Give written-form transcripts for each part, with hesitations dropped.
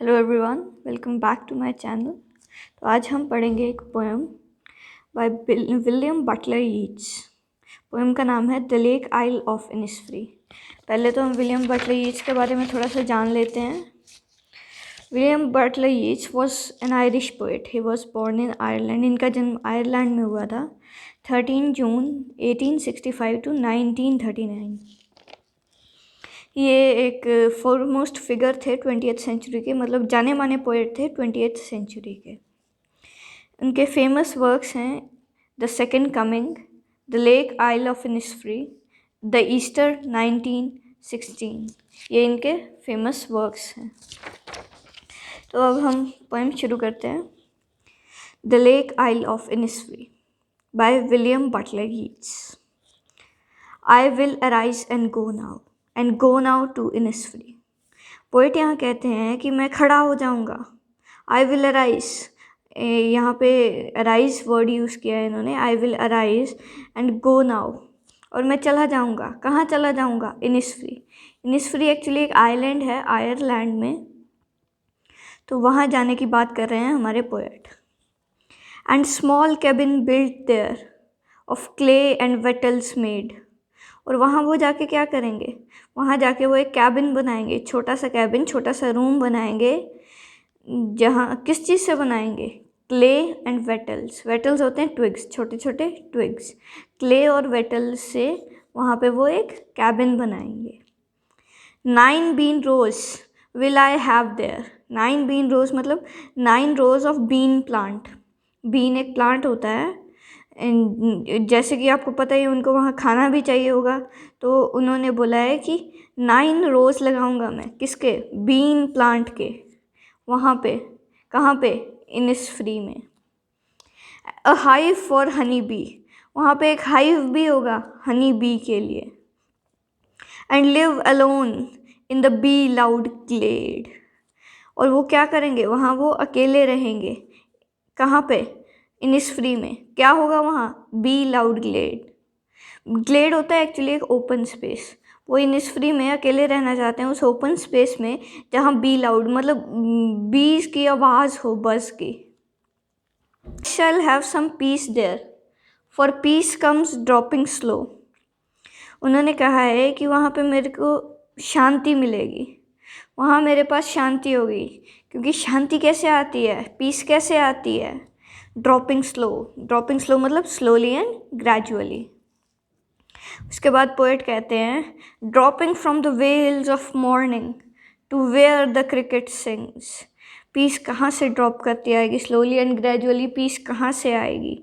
Hello everyone, welcome back to my channel. तो आज हम पढ़ेंगे एक poem by William Butler Yeats. Poem का नाम है the Lake Isle of Innisfree. पहले तो हम विलियम बटलर यीट्स के बारे में थोड़ा सा जान लेते हैं। William Butler Yeats was an Irish poet. He was born in Ireland. इनका जन्म आयरलैंड में हुआ था 13 जून 1865 टू 1939। ये एक फॉरमोस्ट फिगर थे 20th सेंचुरी के, मतलब जाने माने पोएट थे 20th सेंचुरी के। उनके फेमस वर्क्स हैं the Second Coming, the Lake Isle of Innisfree, the Easter 1916। ये इनके फेमस वर्क्स हैं। तो अब हम पोएम शुरू करते हैं। The Lake Isle of Innisfree by William Butler Yeats. I will arise and go now and go now to Innisfree। Poet यहाँ कहते हैं कि मैं खड़ा हो जाऊँगा। I will arise, यहाँ पे arise वर्ड यूज़ किया है इन्होंने। I will arise and go now, और मैं चला जाऊँगा। कहाँ चला जाऊँगा? Innisfree। Innisfree एक्चुअली एक आइलैंड है आयरलैंड में, तो वहाँ जाने की बात कर रहे हैं हमारे poet. And small cabin built there of clay and wattles made। और वहाँ वो जाके क्या करेंगे? वहाँ जाके वो एक कैबिन बनाएंगे, छोटा सा कैबिन, छोटा सा रूम बनाएंगे। जहाँ किस चीज़ से बनाएंगे? Clay and वेटल्स। वेटल्स होते हैं ट्विग्स, छोटे छोटे ट्विग्स। क्ले और वेटल्स से वहाँ पे वो एक कैबिन बनाएंगे। 9 bean rows will I have there. 9 bean rows मतलब 9 rows of bean plant. Bean एक प्लांट होता है, जैसे कि आपको पता ही, उनको वहाँ खाना भी चाहिए होगा, तो उन्होंने बोला है कि 9 रोज़ लगाऊंगा मैं। किसके? बीन प्लांट के। वहाँ पे, कहाँ पे? इनिसफ्री में। अ हाइव फॉर हनी बी। वहाँ पे एक हाइव भी होगा हनी बी के लिए। And live alone in the bee loud glade. और वो क्या करेंगे? वहाँ वो अकेले रहेंगे। कहाँ पे? इनिसफ्री में। क्या होगा वहाँ? B loud Glade. ग्लेड होता है एक्चुअली एक ओपन स्पेस। वो इनिसफ्री में अकेले रहना चाहते हैं उस ओपन स्पेस में जहाँ बी लाउड मतलब बीज की आवाज़ हो, बज की। Shall have some peace there for peace comes dropping slow. उन्होंने कहा है कि वहाँ पे मेरे को शांति मिलेगी, वहाँ मेरे पास शांति होगी। क्योंकि शांति कैसे आती है? पीस कैसे आती है? Dropping slow. ड्रॉपिंग स्लो मतलब स्लोली एंड ग्रेजुअली। उसके बाद पोएट कहते हैं dropping from the veils of morning to where the cricket sings. Peace कहाँ से ड्रॉप करती आएगी? स्लोली एंड ग्रेजुअली पीस कहाँ से आएगी?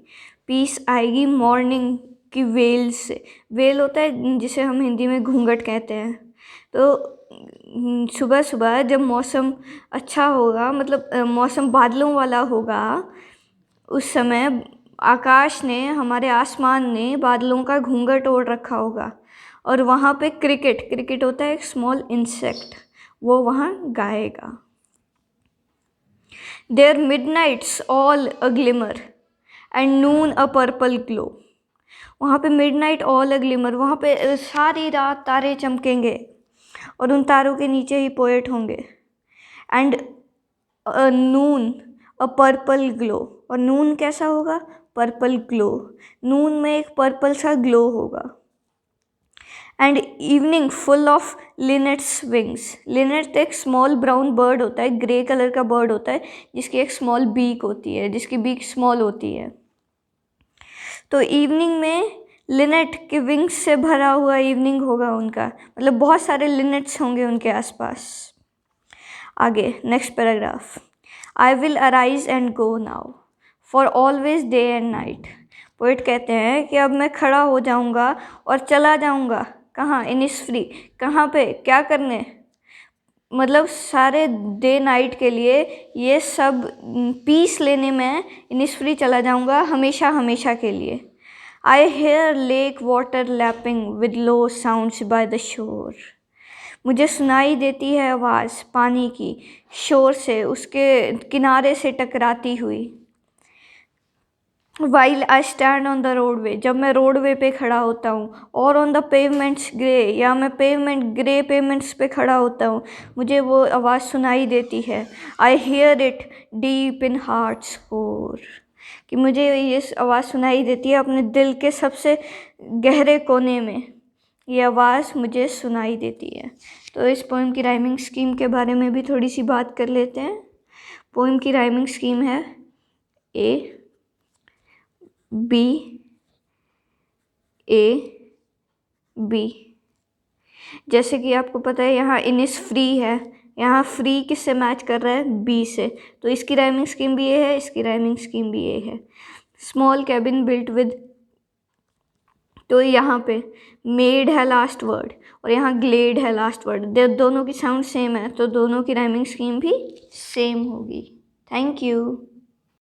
पीस आएगी मॉर्निंग की वेल से। वेल होता है जिसे हम हिंदी में घूंघट कहते हैं। तो सुबह सुबह जब मौसम अच्छा होगा, मतलब मौसम बादलों वाला होगा, उस समय आकाश ने, हमारे आसमान ने बादलों का घूंघट ओढ़ रखा होगा, और वहाँ पे क्रिकेट होता है एक स्मॉल इंसेक्ट, वो वहाँ गाएगा। There midnight's all a glimmer and noon a purple glow. वहाँ पे मिडनाइट ऑल अ ग्लिमर, वहाँ पे सारी रात तारे चमकेंगे और उन तारों के नीचे ही पोएट होंगे। And noon a purple glow, और नून कैसा होगा? Purple glow. नून में एक पर्पल सा ग्लो होगा। And evening full of linnet's wings. Linnet एक स्मॉल ब्राउन बर्ड होता है, ग्रे कलर का बर्ड होता है, जिसकी एक स्मॉल बीक होती है, जिसकी बीक स्मॉल होती है। तो इवनिंग में लिनेट के विंग्स से भरा हुआ इवनिंग होगा उनका, मतलब बहुत सारे लिनेट्स होंगे उनके आसपास। आगे next paragraph. I will arise and go now for always day and night. Poet कहते हैं कि अब मैं खड़ा हो जाऊंगा और चला जाऊंगा। कहाँ? इनिसफ्री। कहाँ पे? क्या करने? मतलब सारे डे नाइट के लिए, ये सब पीस लेने में इनिसफ्री चला जाऊंगा, हमेशा हमेशा के लिए। I hear lake water lapping with low sounds by the shore. मुझे सुनाई देती है आवाज़ पानी की शोर से, उसके किनारे से टकराती हुई। While I stand on the roadway, जब मैं रोडवे पे खड़ा होता हूँ। और ऑन द पेवमेंट्स ग्रे, या मैं ग्रे पेवमेंट्स पे खड़ा होता हूँ, मुझे वो आवाज़ सुनाई देती है। I hear it deep in hearts core, कि मुझे ये आवाज़ सुनाई देती है अपने दिल के सबसे गहरे कोने में, ये आवाज़ मुझे सुनाई देती है। तो इस पोएम की राइमिंग स्कीम के बारे में भी थोड़ी सी बात कर लेते हैं। पोएम की राइमिंग स्कीम है ए बी ए बी। जैसे कि आपको पता है यहाँ इनिसफ्री है, यहाँ फ्री किससे मैच कर रहा है, बी से, तो इसकी राइमिंग स्कीम भी ये है, इसकी राइमिंग स्कीम भी ये है। स्मॉल कैबिन बिल्ट विद, तो यहाँ पे मेड है लास्ट वर्ड और यहाँ ग्लेड है लास्ट वर्ड, दोनों की साउंड सेम है, तो दोनों की राइमिंग स्कीम भी सेम होगी। Thank you.